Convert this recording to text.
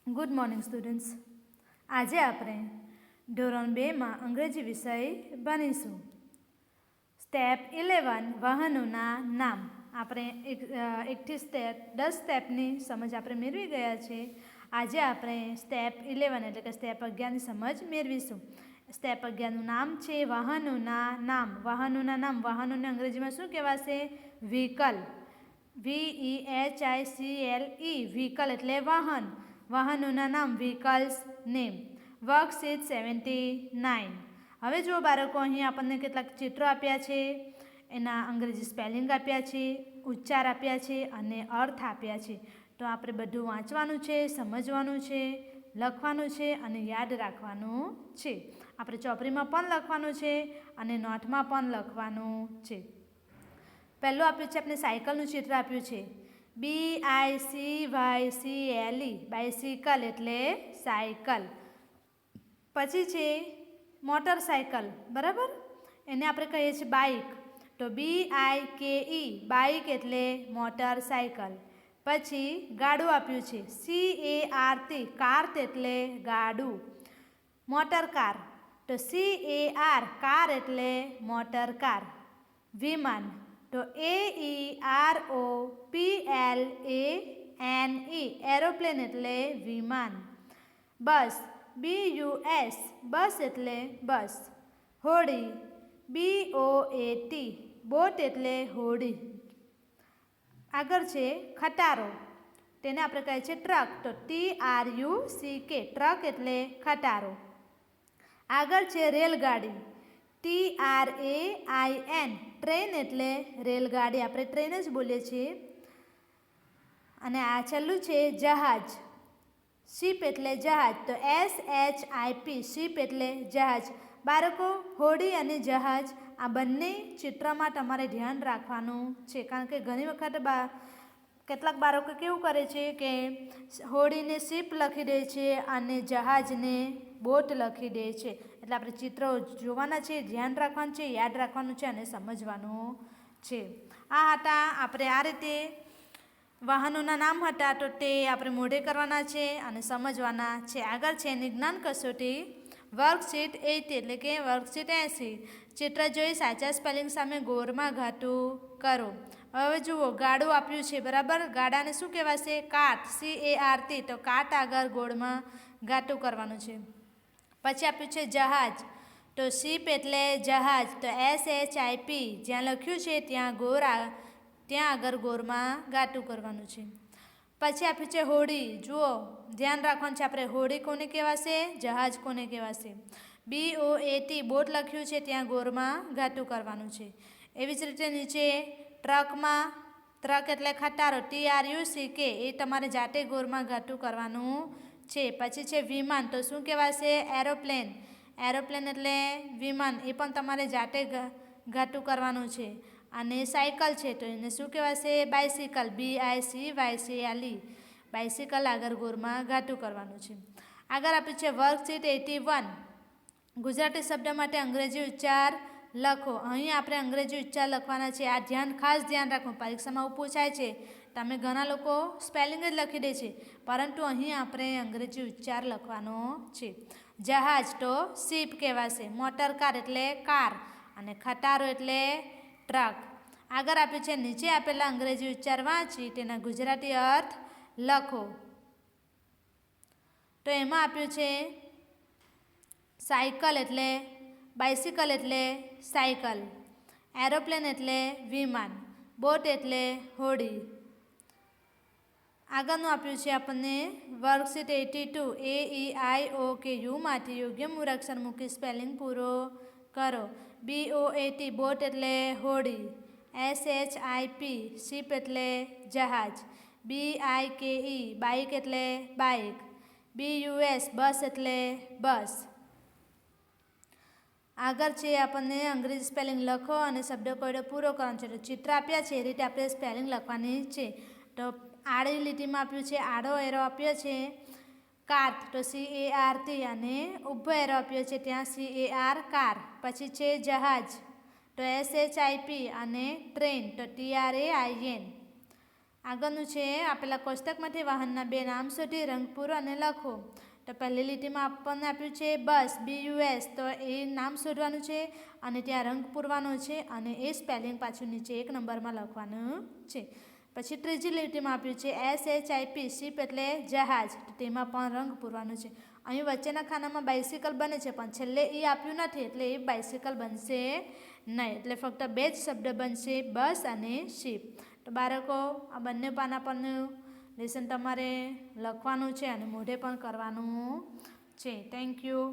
Good morning students. આજે આપણે ધોરણ 2માં અંગ્રેજી વિષય ભણીશું. સ્ટેપ 11 વાહનોના નામ. આપણે 1 થી 10 સ્ટેપની સમજ આપણે મેળવી ગયા છે. આજે આપણે સ્ટેપ 11 એટલે કે સ્ટેપ 11ની સમજ મેળવીશું. સ્ટેપ 11નું નામ છે વાહનોના નામ. વાહનોના નામ. વાહનોને અંગ્રેજીમાં શું કહેવાશે? વ્હીકલ. VEHICLE વ્હીકલ એટલે વાહન. વાહનોના નામ વ્હીકલ્સ નેમ. વર્કશીટ 79. હવે જો બાળકો અહીં આપણને કેટલાક ચિત્રો આપ્યા છે, એના અંગ્રેજી સ્પેલિંગ આપ્યા છે, ઉચ્ચાર આપ્યા છે અને અર્થ આપ્યા છે. તો આપણે બધું વાંચવાનું છે, સમજવાનું છે, લખવાનું છે અને યાદ રાખવાનું છે. આપણે ચોપડીમાં પણ લખવાનું છે અને નોટમાં પણ લખવાનું છે. પહેલું આપ્યું છે આપણે સાયકલનું ચિત્ર આપ્યું છે. BICYCLE બાઇસિકલ એટલે સાયકલ. પછી છે મોટરસાયકલ, બરાબર? એને આપણે કહીએ છીએ બાઇક. તો BIKE બાઇક એટલે મોટરસાયકલ. પછી ગાડું આપ્યું છે CART કાર્ટ એટલે ગાડું. Motor car. તો CAR કાર એટલે મોટર કાર. વિમાન. તો AEROPLANE એરોપ્લેન એટલે વિમાન. બસ. BUS બસ એટલે બસ. હોડી. BOAT બોટ એટલે હોડી. આગળ છે ખટારો. તેને આપણે કહીએ છીએ ટ્રક. તો TRUCK ટ્રક એટલે ખટારો. આગળ છે રેલગાડી. TRAIN ટ્રેન એટલે રેલગાડી. આપણે ટ્રેન જ બોલીએ છીએ. અને આ છેલ્લું છે જહાજ. શિપ એટલે જહાજ. તો SHIP શિપ એટલે જહાજ. બાળકો, હોડી અને જહાજ આ બંને ચિત્રમાં તમારે ધ્યાન રાખવાનું છે. કારણ કે ઘણી વખત કેટલાક બાળકો કેવું કરે છે કે હોડીને શિપ લખી દે છે અને જહાજને બોટ લખી દે છે. એટલે આપણે ચિત્રો જોવાના છે, ધ્યાન રાખવાનું છે, યાદ રાખવાનું છે અને સમજવાનું છે. આ હતા આપણે આ રીતે વાહનોના નામ હતા. તો તે આપણે મોઢે કરવાના છે અને સમજવાના છે. આગળ છે એની જ્ઞાન કસોટી. વર્કશીટ 80 એટલે કે વર્કશીટ 80. ચિત્ર જોઈ સાચા સ્પેલિંગ સામે ગોરમાં ઘાટું કરો. હવે જુઓ, ગાડું આપ્યું છે, બરાબર? ગાડાને શું કહેવાશે? કાર્ટ. CART. તો કાર્ટ આગળ ગોળમાં ઘાટું કરવાનું છે. પછી આપ્યું છે જહાજ. તો શિપ એટલે જહાજ. તો SHIP જ્યાં લખ્યું છે ત્યાં આગળ ગોરમાં ઘાટું કરવાનું છે. પછી આપ્યું છે હોડી. જુઓ, ધ્યાન રાખવાનું છે આપણે. હોડી કોને કહેવાશે? જહાજ કોને કહેવાશે? BOAT બોટ લખ્યું છે ત્યાં ગોરમાં ઘાટું કરવાનું છે. એવી જ રીતે નીચે ટ્રકમાં ટ્રક એટલે ખટારો. TRUCK એ તમારે જાતે ગોરમાં ઘાટું કરવાનું છે. પછી છે વિમાન. તો શું કહેવાશે? એરોપ્લેન. એરોપ્લેન એટલે વિમાન. એ પણ તમારે જાતે ઘાટું કરવાનું છે. અને સાયકલ છે તો એને શું કહેવાશે? બાઇસિકલ. BICYCLE બાઇસિકલ આગળ ગોરમાં ઘાટું કરવાનું છે. આગળ આપ્યું છે વર્કશીટ 81. ગુજરાતી શબ્દ માટે અંગ્રેજી ઉચ્ચાર લખો. અહીં આપણે અંગ્રેજી ઉચ્ચાર લખવાના છે. આ ખાસ ધ્યાન રાખવું. પરીક્ષામાં આવું પૂછાય છે. તમે ઘણા લોકો સ્પેલિંગ જ લખી દે છે, પરંતુ અહીં આપણે અંગ્રેજી ઉચ્ચાર લખવાનો છે. જહાજ તો શિપ કહેવાશે. મોટર કાર એટલે કાર. અને ખટારો એટલે ટ્રક. આગળ આપ્યું છે નીચે આપેલા અંગ્રેજી ઉચ્ચાર વાંચી તેના ગુજરાતી અર્થ લખો. તો એમાં આપ્યું છે સાયકલ એટલે બાઇસિકલ એટલે સાયકલ. એરોપ્લેન એટલે વિમાન. બોટ એટલે હોડી. આગળનું આપ્યું છે આપણને વર્કશીટ 82. AEIOKU માંથી યોગ્ય મૂળાક્ષર મૂકી સ્પેલિંગ પૂરો કરો. BOAT બોટ એટલે હોડી. SHIP શિપ એટલે જહાજ. BIKE બાઇક એટલે બાઇક. BUS બસ એટલે બસ. આગળ છે આપણને અંગ્રેજી સ્પેલિંગ લખો અને શબ્દકોયડો પૂરો કરવાનો છે. તો ચિત્ર આપ્યા છે એ રીતે આપણે સ્પેલિંગ લખવાની છે. તો આડી લીટીમાં આપ્યું છે, આડો એરો આપ્યો છે કાર્ટ. તો CART અને ઊભો એરો આપ્યો છે ત્યાં CAR કાર. પછી છે જહાજ. તો SHIP અને ટ્રેન. તો TRAIN. આગળનું છે આપેલા કોષ્ટકમાંથી વાહનના બે નામ શોધી રંગ પૂરો અને લખો. તો પહેલી લીટીમાં આપણને આપ્યું છે બસ, BUS, તો એ નામ શોધવાનું છે અને ત્યાં રંગ પૂરવાનો છે અને એ સ્પેલિંગ પાછું નીચે 1 નંબરમાં લખવાનું છે. પછી ત્રીજી લીટીમાં આપ્યું છે SHIP, શિપ એટલે જહાજ, તો તેમાં પણ રંગ પૂરવાનું છે. અહીં વચ્ચેના ખાનામાં બાઇસિકલ બને છે પણ છેલ્લે એ આપ્યું નથી એટલે એ બાઇસિકલ બનશે નહીં, એટલે ફક્ત બે જ શબ્દ બનશે, બસ અને શિપ. તો બાળકો આ બંને પાના પરનું લેસન તમારે લખવાનું છે અને મોઢે પણ કરવાનું છે. Thank you.